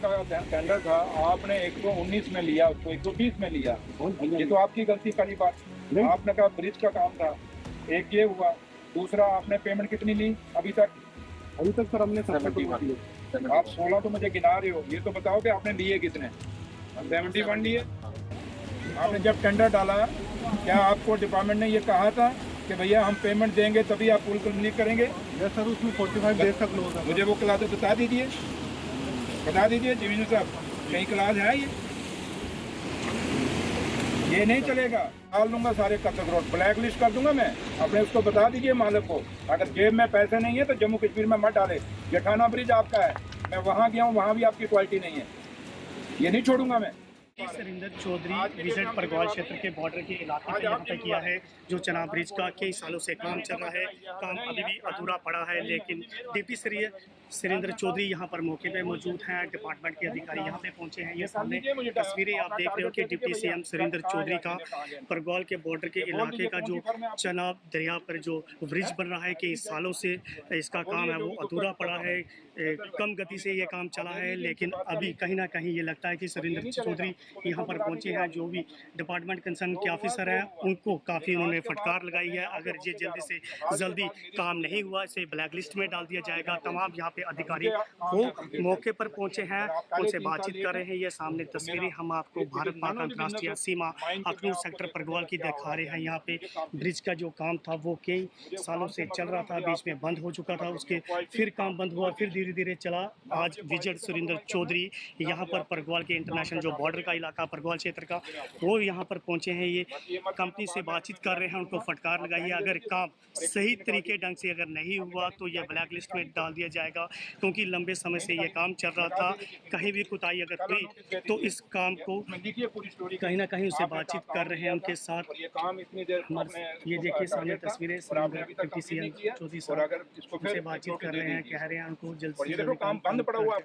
का टेंडर था, आपने 119 में लिया, उसको 130 में लिया। ये तो आपकी गलती पहली बात। आपने कहा ब्रिज का काम था, एक ये हुआ। दूसरा, आपने पेमेंट कितनी ली अभी तक? सर हमने 71। आप 16 तो मुझे गिना रहे हो, ये तो बताओ कि आपने लिए कितने? 71 लिए। आपने जब टेंडर डाला, क्या आपको डिपार्टमेंट ने ये कहा था कि भैया हम पेमेंट देंगे तभी आप पुल कंप्लीट करेंगे? सर उसमें 45 डेज तक क्लोज है। मुझे वो क्लास बता दीजिए, डिवीजन साहब, कहीं क्लास है ये नहीं चलेगा। डाल दूंगा सारे कत्ल रोड, ब्लैक लिस्ट कर दूंगा मैं अपने। उसको बता दीजिए मालिक को, अगर जेब में पैसे नहीं है तो जम्मू कश्मीर में मत डाले। जेठाना ब्रिज आपका है, मैं वहाँ गया हूँ, वहाँ भी आपकी क्वालिटी नहीं है, ये नहीं छोड़ूंगा मैं। सुरेंद्र चौधरी विजिट परगवाल क्षेत्र के बॉर्डर के इलाके पे यहाँ पे किया है, जो चनाब ब्रिज का कई सालों से काम चल रहा है। काम अभी भी अधूरा पड़ा है, लेकिन डिप्टी सुरेंद्र चौधरी यहाँ पर मौके पे मौजूद हैं। डिपार्टमेंट के अधिकारी यहाँ पे पहुंचे हैं। ये सामने तस्वीरें आप देख रहे हो कि डिप्टी सीएम सुरेंद्र चौधरी का परगवाल के बॉर्डर के इलाके का जो चनाब दरिया पर जो ब्रिज बन रहा है, कई सालों से इसका काम है वो अधूरा पड़ा है। कम गति से ये काम चला है, लेकिन अभी कहीं ना कहीं ये लगता है कि सुरेंद्र चौधरी यहाँ पर पहुंचे हैं। जो भी डिपार्टमेंट कंसर्न के ऑफिसर हैं उनको काफ़ी उन्होंने फटकार लगाई है। अगर ये जल्दी से जल्दी काम नहीं हुआ, इसे ब्लैक लिस्ट में डाल दिया जाएगा। तमाम यहाँ पे अधिकारी वो मौके पर पहुंचे हैं, उनसे बातचीत कर रहे हैं। ये सामने तस्वीरें हम आपको भारत पाक अंतर्राष्ट्रीय सीमा अखनूर सेक्टर परगवाल की दिखा रहे हैं। यहाँ पे ब्रिज का जो काम था वो कई सालों से चल रहा था, बीच में बंद हो चुका था, उसके फिर काम बंद हुआ, फिर धीरे धीरे चला। आज विजिट सुरेंद्र चौधरी यहाँ पर परगवाल के इंटरनेशनल जो बॉर्डर का इलाका परगवाल क्षेत्र का, वो यहाँ पर पहुंचे हैं। ये कंपनी से बातचीत कर रहे हैं, उनको फटकार लगाई है। अगर काम सही तरीके ढंग से अगर नहीं हुआ तो यह ब्लैक लिस्ट में डाल दिया जाएगा, क्योंकि लंबे समय से ये काम चल रहा था। कहीं भी कोताही अगर हुई तो इस काम को कहीं ना कहीं उससे बातचीत कर रहे हैं उनके साथ। ये देखिए सामने तस्वीरें डिप्टी सीएम चौधरी साहब उनसे बातचीत कर रहे हैं, कह रहे हैं उनको जल्द से जल्द काम बंद पड़ा हुआ है।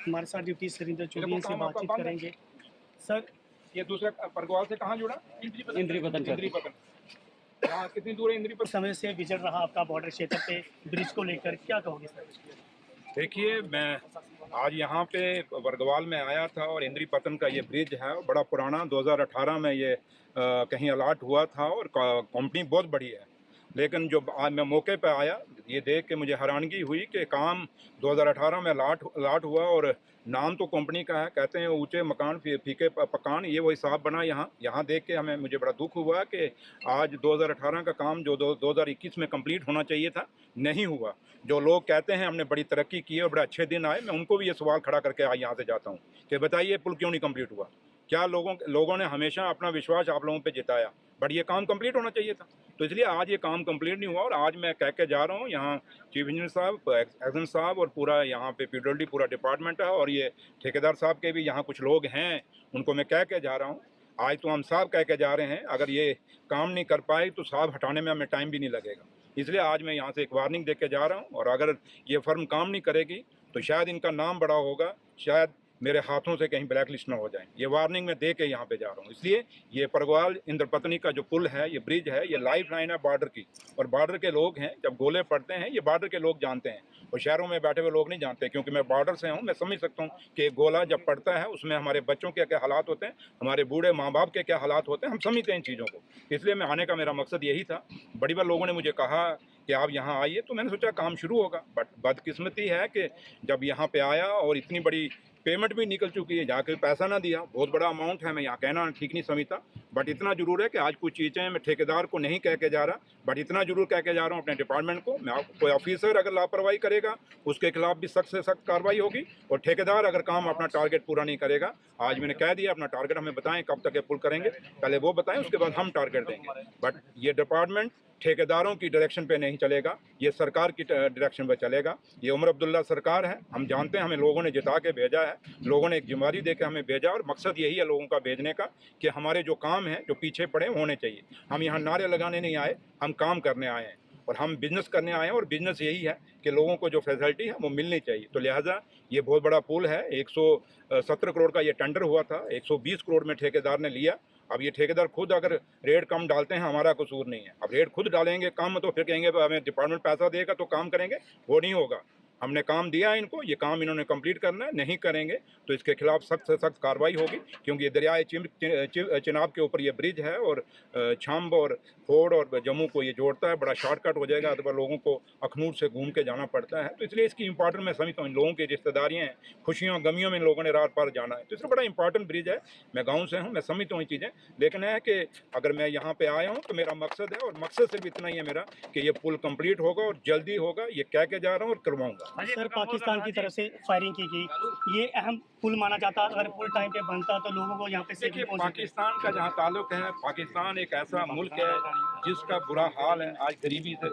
हमारे साथ डिप्टी सुरेंद्र चौधरी से बातचीत करेंगे। सर, ये दूसरे परगवाल से कहाँ जुड़ा? इंद्री पतन। यहाँ कितनी दूर है इंद्री पतन? समय से विजिट रहा आपका बॉर्डर क्षेत्र पे ब्रिज को लेकर, क्या कहोगे सर? देखिए, मैं आज यहाँ पे बरगवाल में आया था और इंद्री पतन का ये ब्रिज है बड़ा पुराना, 2018 में ये कहीं अलॉट हुआ था और कंपनी बहुत बड़ी है। लेकिन जो आज मैं मौके पे आया, ये देख के मुझे हैरानगी हुई कि काम 2018 में अलॉट हुआ और नाम तो कंपनी का है, कहते हैं ऊंचे मकान फीके पकान, ये वो हिसाब बना। यहाँ देख के मुझे बड़ा दुख हुआ कि आज 2018 का काम जो 2021 में कंप्लीट होना चाहिए था, नहीं हुआ। जो लोग कहते हैं हमने बड़ी तरक्की की और बड़े अच्छे दिन आए, मैं उनको भी ये सवाल खड़ा करके आज यहाँ से जाता हूँ कि बताइए पुल क्यों नहीं कंप्लीट हुआ? क्या लोगों ने हमेशा अपना विश्वास आप लोगों पे जताया, बट ये काम कंप्लीट होना चाहिए था। तो इसलिए आज ये काम कंप्लीट नहीं हुआ और आज मैं कह के जा रहा हूँ, यहाँ चीफ इंजीनियर साहब, एक्सन साहब और पूरा यहाँ पे पीडब्ल्यूडी पूरा डिपार्टमेंट है और ये ठेकेदार साहब के भी यहाँ कुछ लोग हैं, उनको मैं कह के जा रहा हूँ। आज तो हम साहब कह के जा रहे हैं, अगर ये काम नहीं कर पाए तो साहब हटाने में हमें टाइम भी नहीं लगेगा। इसलिए आज मैं यहाँ से एक वार्निंग दे के जा रहा हूँ और अगर ये फर्म काम नहीं करेगी तो शायद इनका नाम बड़ा होगा, शायद मेरे हाथों से कहीं ब्लैक लिस्ट ना हो जाए। ये वार्निंग मैं दे के यहाँ पे जा रहा हूँ। इसलिए ये परगवाल इंद्रपत्नी का जो पुल है, ये ब्रिज है, ये लाइफ लाइन है बॉर्डर की। और बॉर्डर के लोग हैं, जब गोले पड़ते हैं ये बॉर्डर के लोग जानते हैं और शहरों में बैठे हुए लोग नहीं जानते। क्योंकि मैं बॉर्डर से हूँ, मैं समझ सकता हूँ कि एक गोला जब पड़ता है उसमें हमारे बच्चों के क्या हालात होते हैं, हमारे बूढ़े माँ बाप के क्या हालात होते हैं, हम समझते हैं इन चीज़ों को। इसलिए मैं आने का मेरा मकसद यही था। बड़ी बार लोगों ने मुझे कहा कि आप यहाँ आइए, तो मैंने सोचा काम शुरू होगा, बट बदकिस्मती है कि जब यहाँ पे आया और इतनी बड़ी पेमेंट भी निकल चुकी है, जाकर पैसा ना दिया, बहुत बड़ा अमाउंट है, मैं यहाँ कहना ठीक नहीं समझता। बट इतना जरूर है कि आज कुछ चीज़ें मैं ठेकेदार को नहीं कह के जा रहा, बट इतना जरूर कह के जा रहा हूँ अपने डिपार्टमेंट को, मैं कोई ऑफिसर अगर लापरवाही करेगा उसके खिलाफ भी सख्त से सख्त कार्रवाई होगी और ठेकेदार अगर काम अपना टारगेट पूरा नहीं करेगा, आज मैंने कह दिया अपना टारगेट हमें बताएं कब तक ये पुल करेंगे, पहले वो बताएं, उसके बाद हम टारगेट देंगे। बट ये डिपार्टमेंट ठेकेदारों की डायरेक्शन पे नहीं चलेगा, ये सरकार की डायरेक्शन पे चलेगा। ये उमर अब्दुल्ला सरकार है, हम जानते हैं, हमें लोगों ने जिता के भेजा है, लोगों ने एक जिम्मेदारी दे के हमें भेजा और मकसद यही है लोगों का भेजने का कि हमारे जो काम हैं जो पीछे पड़े होने चाहिए। हम यहाँ नारे लगाने नहीं आए, हम काम करने आए हैं और हम बिजनेस करने आए हैं और बिजनेस यही है कि लोगों को जो फैसिलिटी है वो मिलनी चाहिए। तो लिहाजा ये बहुत बड़ा पुल है, 117 करोड़ का ये टेंडर हुआ था, 120 करोड़ में ठेकेदार ने लिया। अब ये ठेकेदार खुद अगर रेट कम डालते हैं, हमारा कसूर नहीं है। अब रेट खुद डालेंगे कम तो फिर कहेंगे हमें डिपार्टमेंट पैसा देगा तो काम करेंगे, वो नहीं होगा। हमने काम दिया है इनको, ये काम इन्होंने कंप्लीट करना है, नहीं करेंगे तो इसके खिलाफ सख्त से सख्त कार्रवाई होगी, क्योंकि ये दरियाए चिनाब के ऊपर ये ब्रिज है और छाम्ब और फोड़ और जम्मू को ये जोड़ता है, बड़ा शॉर्टकट हो जाएगा, अथवा लोगों को अखनूर से घूम के जाना पड़ता है। तो इसलिए इसकी इंपॉर्टेंट मैं समझता हूँ, इन लोगों की रिश्तेदारियाँ हैं, खुशियों गमियों में इन लोगों ने रात पार जाना है, तो इसलिए बड़ा इंपॉर्टेंट ब्रिज है। मैं गाँव से हूँ, मैं समझता हूँ ये चीज़ें, लेकिन है कि अगर मैं यहाँ पे आया हूँ तो मेरा मकसद है, और मकसद सिर्फ इतना ही है मेरा कि ये पुल कंप्लीट होगा और जल्दी होगा, ये कह के जा रहा हूँ और करवाऊंगा। सर, पाकिस्तान की तरफ से फायरिंग की गई, ये अहम पुल माना जाता, अगर पुल टाइम पे बनता तो लोगों को यहाँ पे देखिए, पाकिस्तान का जहाँ ताल्लुक है, पाकिस्तान एक ऐसा मुल्क है जिसका बुरा हाल है, आज गरीबी से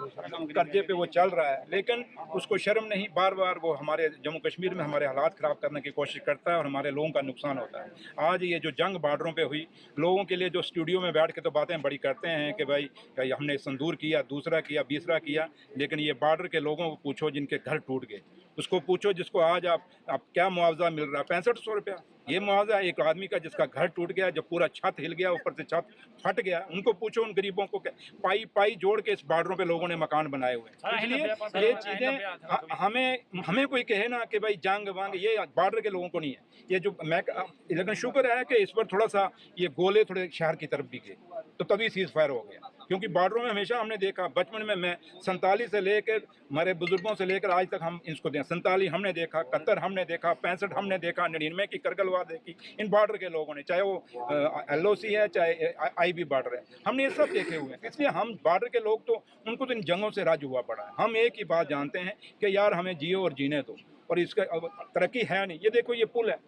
कर्जे पे वो चल रहा है, लेकिन उसको शर्म नहीं, बार बार वो हमारे जम्मू कश्मीर में हमारे हालात ख़राब करने की कोशिश करता है और हमारे लोगों का नुकसान होता है। आज ये जो जंग बॉर्डरों पे हुई, लोगों के लिए जो स्टूडियो में बैठ के तो बातें बड़ी करते हैं कि भाई हमने संदूर किया, दूसरा किया, तीसरा किया, लेकिन ये बॉर्डर के लोगों को पूछो जिनके घर टूट गए, उसको पूछो जिसको आज आप क्या मुआवजा मिल रहा है, 6500 रुपया ये मुआवजा एक आदमी का जिसका घर टूट गया, जब पूरा छत हिल गया, ऊपर से छत फट गया, उनको पूछो उन गरीबों को, पाई पाई जोड़ के इस बॉर्डरों पे लोगों ने मकान बनाए हुए हैं। इसलिए ये चीज़ें हमें कोई कहे ना कि भाई जंग वांग, ये बॉर्डर के लोगों को नहीं है ये जो मैं, लेकिन शुक्र है कि इस पर थोड़ा सा ये गोले थोड़े शहर की तरफ भी गए, तो तभी सीज फायर हो गया, क्योंकि बॉर्डरों में हमेशा हमने देखा, बचपन में मैं 47 से लेकर हमारे बुजुर्गों से लेकर आज तक हम इसको दें, 47 हमने देखा, 71 हमने देखा, 65 हमने देखा, 99 की करगिल वार देखी, इन बॉर्डर के लोगों ने, चाहे वो LOC है चाहे IB बॉर्डर है, हमने ये सब देखे हुए हैं। इसलिए हम बॉर्डर के लोग तो उनको तो इन जंगों से राज हुआ पड़ा है। हम एक ही बात जानते हैं कि यार हमें जियो और जीने दो, और इसका तरक्की है नहीं। ये देखो ये पुल है,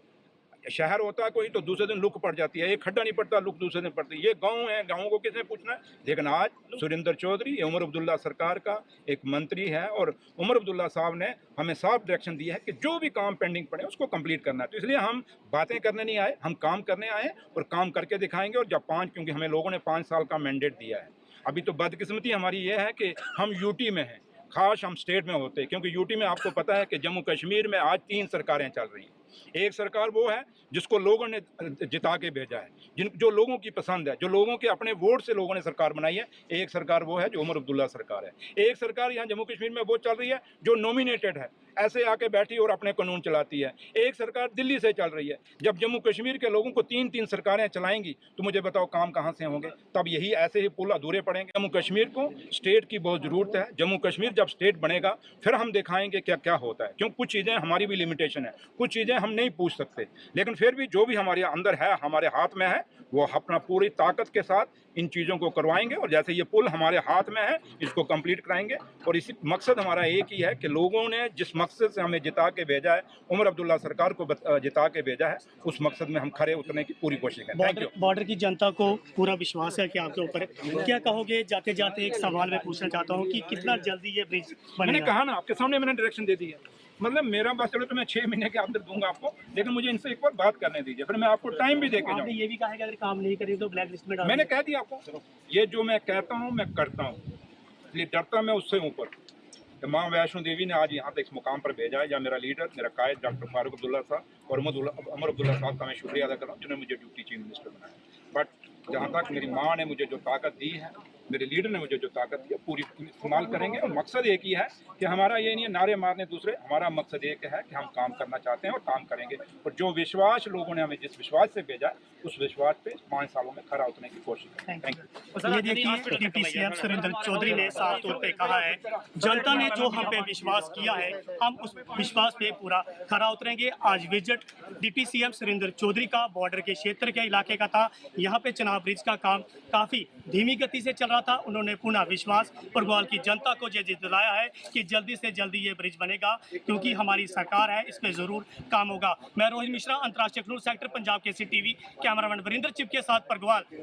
शहर होता है कोई तो दूसरे दिन लुक पड़ जाती है, एक खड्डा नहीं पड़ता, लुक दूसरे दिन पड़ती है। ये गांव है, गाँव को किसने पूछना है? लेकिन आज सुरेंद्र चौधरी, उमर अब्दुल्ला सरकार का एक मंत्री है, और उमर अब्दुल्ला साहब ने हमें साफ डायरेक्शन दिया है कि जो भी काम पेंडिंग पड़े उसको कंप्लीट करना है। तो इसलिए हम बातें करने नहीं आए, हम काम करने आए और काम करके दिखाएंगे। और जब क्योंकि हमें लोगों ने 5 साल का मैंडेट दिया है, अभी तो बदकिस्मती हमारी ये है कि हम यूटी में हैं, खास हम स्टेट में होते, क्योंकि यूटी में आपको पता है कि जम्मू कश्मीर में आज 3 सरकारें चल रही हैं। एक सरकार वो है जिसको लोगों ने जिता के भेजा है, जो लोगों की पसंद है, जो लोगों के अपने वोट से लोगों ने सरकार बनाई है। एक सरकार वो है जो उमर अब्दुल्ला सरकार है। एक सरकार यहाँ जम्मू कश्मीर में वो चल रही है जो नॉमिनेटेड है, ऐसे आके बैठी और अपने कानून चलाती है। एक सरकार दिल्ली से चल रही है। जब जम्मू कश्मीर के लोगों को 3-3 सरकारें चलाएंगी तो मुझे बताओ काम कहाँ से होंगे? तब यही ऐसे ही पुल अधूरे पड़ेंगे। जम्मू कश्मीर को स्टेट की बहुत ज़रूरत है। जम्मू कश्मीर जब स्टेट बनेगा फिर हम दिखाएंगे क्या क्या होता है, क्योंकि कुछ चीज़ें हमारी भी लिमिटेशन है, कुछ चीज़ें हम नहीं पूछ सकते, लेकिन फिर भी जो भी हमारे अंदर है, हमारे हाथ में है, वो अपना पूरी ताकत के साथ इन चीज़ों को करवाएंगे। और जैसे ये पुल हमारे हाथ में है, इसको कंप्लीट कराएंगे। और इसी मकसद हमारा एक ही है कि लोगों ने जिस मकसद से हमें जिता के भेजा है, उमर अब्दुल्ला सरकार को जिता के भेजा है, उस मकसद में हम खरे उतरने की पूरी कोशिश करें। Thank you. बॉर्डर की जनता को पूरा विश्वास है कि आपके ऊपर, क्या कहोगे? जाते जाते एक सवाल मैं पूछना चाहता हूँ कि कितना जल्दी ये ब्रिज मैंने बनेगा? कहा ना, आपके सामने मैंने डायरेक्शन दे दी है। मतलब मेरा बस चलो तो मैं 6 महीने के अंदर दूंगा आपको, लेकिन मुझे इनसे एक बार बात करने दीजिए, फिर मैं आपको टाइम भी देके आपने जाऊँ। ये भी कहा है कि अगर काम नहीं करें तो ब्लैक लिस्ट में डाल मैंने कह दिया आपको, ये जो मैं कहता हूँ मैं करता हूँ, इसलिए डरता मैं उससे ऊपर। तो माँ वैष्णो देवी ने आज यहाँ तक इस मुकाम पर भेजा है, या मेरा लीडर, मेरा कायद डॉक्टर फारूक अब्दुल्ला साहब और उमर अब्दुल्ला साहब का मैं शुक्रिया अदा कर रहा हूँ जिन्होंने मुझे डिप्टी चीफ मिनिस्टर बनाया। बट जहाँ तक मेरी माँ ने मुझे जो ताकत दी है, मेरे लीडर ने मुझे जो ताकत दी है, पूरी इस्तेमाल करेंगे। और मकसद एक ही है कि हमारा ये नहीं है नारे मारने दूसरे, हमारा मकसद एक है कि हम काम करना चाहते हैं और काम करेंगे। और जो विश्वास लोगों ने हमें जिस विश्वास से भेजा है, उस विश्वास पे 5 सालों में खरा उतरने की कोशिश करें। Thank you. ये देखिए, डिप्टी CM सुरेंद्र चौधरी ने साफ तौर पे कहा है, जनता ने जो हम पे विश्वास किया है, हम उस विश्वास पे पूरा खरा उतरेंगे। आज visit deputy CM Surendra Chaudhary का बॉर्डर के क्षेत्र के इलाके का था। यहाँ पे चनाब ब्रिज का काम काफी धीमी गति से चल रहा था। उन्होंने पूर्ण विश्वास बरगवाल की जनता को ये दिलाया है कि जल्दी से जल्दी ये ब्रिज बनेगा, क्योंकि हमारी सरकार है, इस पे जरूर काम होगा। मैं रोहित मिश्रा, अंतर्राष्ट्रीय Akhnoor sector, Punjab Kesari TV, cameraman Varinder chip के साथ बरगवाल।